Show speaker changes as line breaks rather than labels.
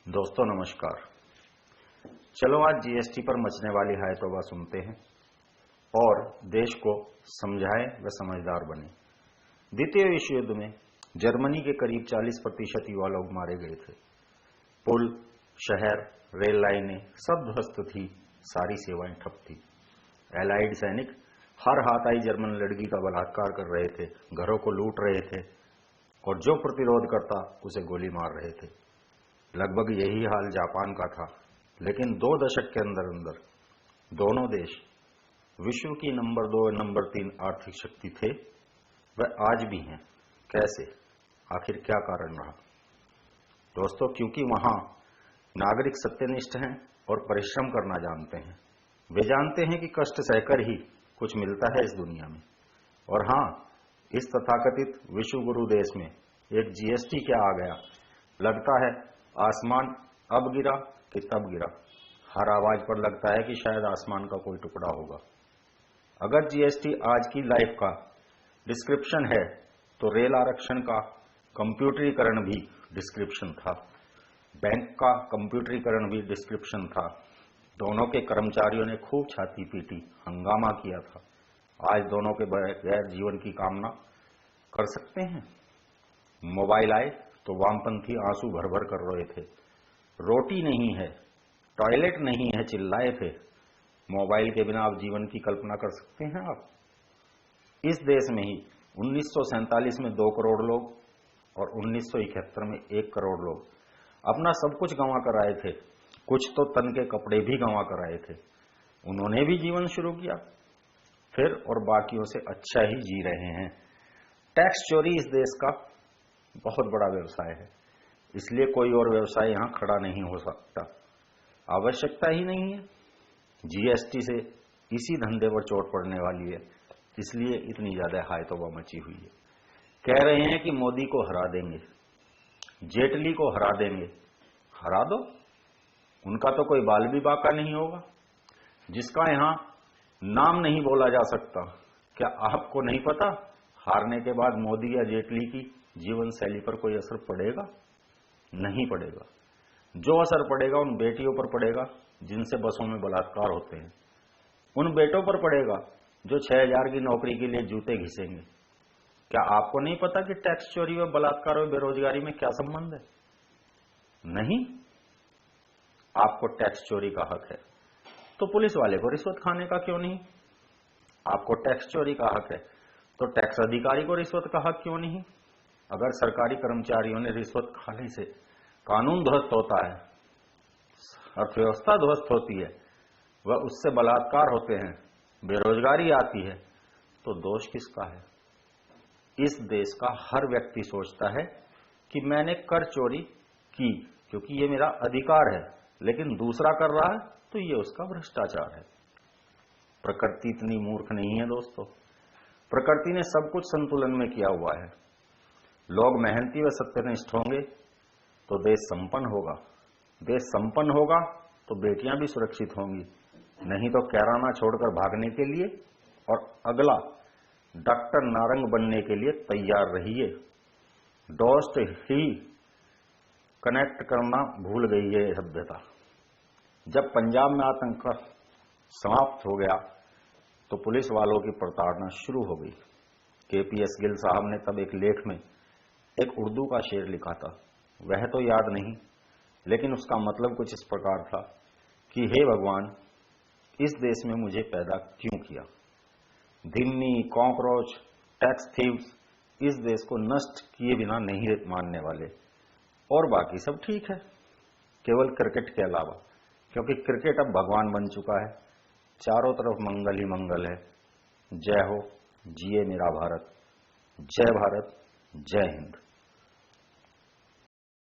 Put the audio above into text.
दोस्तों नमस्कार। चलो आज जीएसटी पर मचने वाली हाय तौबा सुनते हैं और देश को समझाएं व समझदार बने। द्वितीय विश्व युद्ध में जर्मनी के करीब 40% युवा लोग मारे गए थे। पुल, शहर, रेल लाइनें सब ध्वस्त थी, सारी सेवाएं ठप थी। एलाइड सैनिक हर हाथ आई जर्मन लड़की का बलात्कार कर रहे थे, घरों को लूट रहे थे और जो प्रतिरोध करता उसे गोली मार रहे थे। लगभग यही हाल जापान का था, लेकिन 2 दशक के अंदर अंदर दोनों देश विश्व की नंबर 2 और नंबर 3 आर्थिक शक्ति थे, वह आज भी हैं। कैसे? आखिर क्या कारण रहा? दोस्तों, क्योंकि वहां नागरिक सत्यनिष्ठ हैं और परिश्रम करना जानते हैं। वे जानते हैं कि कष्ट सहकर ही कुछ मिलता है इस दुनिया में। और हां, इस तथाकथित विश्व गुरु देश में एक जीएसटी क्या आ गया, लगता है आसमान अब गिरा कि तब गिरा। हर आवाज पर लगता है कि शायद आसमान का कोई टुकड़ा होगा। अगर जीएसटी आज की लाइफ का डिस्क्रिप्शन है तो रेल आरक्षण का कंप्यूटरीकरण भी डिस्क्रिप्शन था, बैंक का कंप्यूटरीकरण भी डिस्क्रिप्शन था। दोनों के कर्मचारियों ने खूब छाती पीटी, हंगामा किया था। आज दोनों के बगैर जीवन की कामना कर सकते हैं। मोबाइल आए तो वामपंथी आंसू भर भर कर रोए थे। रोटी नहीं है, टॉयलेट नहीं है, चिल्लाए थे। मोबाइल के बिना आप जीवन की कल्पना कर सकते हैं? आप इस देश में ही 1947 में 2 करोड़ लोग और 1971 में 1 करोड़ लोग अपना सब कुछ गंवा कर आए थे। कुछ तो तन के कपड़े भी गंवा कर आए थे। उन्होंने भी जीवन शुरू किया फिर, और बाकियों से अच्छा ही जी रहे हैं। टैक्स चोरी इस देश का बहुत बड़ा व्यवसाय है, इसलिए कोई और व्यवसाय यहां खड़ा नहीं हो सकता। आवश्यकता ही नहीं है। जीएसटी से इसी धंधे पर चोट पड़ने वाली है, इसलिए इतनी ज्यादा हाय तौबा मची हुई है। कह रहे हैं कि मोदी को हरा देंगे, जेटली को हरा देंगे। हरा दो, उनका तो कोई बाल भी बाका नहीं होगा। जिसका यहां नाम नहीं बोला जा सकता, क्या आपको नहीं पता हारने के बाद मोदी या जेटली की जीवन शैली पर कोई असर पड़ेगा? नहीं पड़ेगा। जो असर पड़ेगा उन बेटियों पर पड़ेगा जिनसे बसों में बलात्कार होते हैं, उन बेटों पर पड़ेगा जो 6000 की नौकरी के लिए जूते घिसेंगे। क्या आपको नहीं पता कि टैक्स चोरी व बलात्कार और बेरोजगारी में क्या संबंध है? नहीं। आपको टैक्स चोरी का हक है तो पुलिस वाले को रिश्वत खाने का क्यों नहीं? आपको टैक्स चोरी का हक है तो टैक्स अधिकारी को रिश्वत का हक क्यों नहीं? अगर सरकारी कर्मचारियों ने रिश्वत खाने से कानून ध्वस्त होता है, अर्थव्यवस्था ध्वस्त होती है, वह उससे बलात्कार होते हैं, बेरोजगारी आती है, तो दोष किसका है? इस देश का हर व्यक्ति सोचता है कि मैंने कर चोरी की क्योंकि ये मेरा अधिकार है, लेकिन दूसरा कर रहा है तो ये उसका भ्रष्टाचार है। प्रकृति इतनी मूर्ख नहीं है दोस्तों। प्रकृति ने सब कुछ संतुलन में किया हुआ है। लोग मेहनती व सत्यनिष्ठ होंगे तो देश संपन्न होगा। देश संपन्न होगा तो बेटियां भी सुरक्षित होंगी। नहीं तो कैराना छोड़कर भागने के लिए और अगला डॉक्टर नारंग बनने के लिए तैयार रहिए। दोस्त ही कनेक्ट करना भूल गई है सभ्यता। जब पंजाब में आतंक समाप्त हो गया तो पुलिस वालों की प्रताड़ना शुरू हो गई। केपीएस गिल साहब ने तब एक लेख में एक उर्दू का शेर लिखा था, वह तो याद नहीं, लेकिन उसका मतलब कुछ इस प्रकार था कि हे भगवान, इस देश में मुझे पैदा क्यों किया? धिन्नी, कॉकरोच, टैक्स थीव्स इस देश को नष्ट किए बिना नहीं मानने वाले। और बाकी सब ठीक है, केवल क्रिकेट के अलावा, क्योंकि क्रिकेट अब भगवान बन चुका है। चारों तरफ मंगल ही मंगल है। जय हो, जिए मेरा भारत। जय भारत, जय हिंद।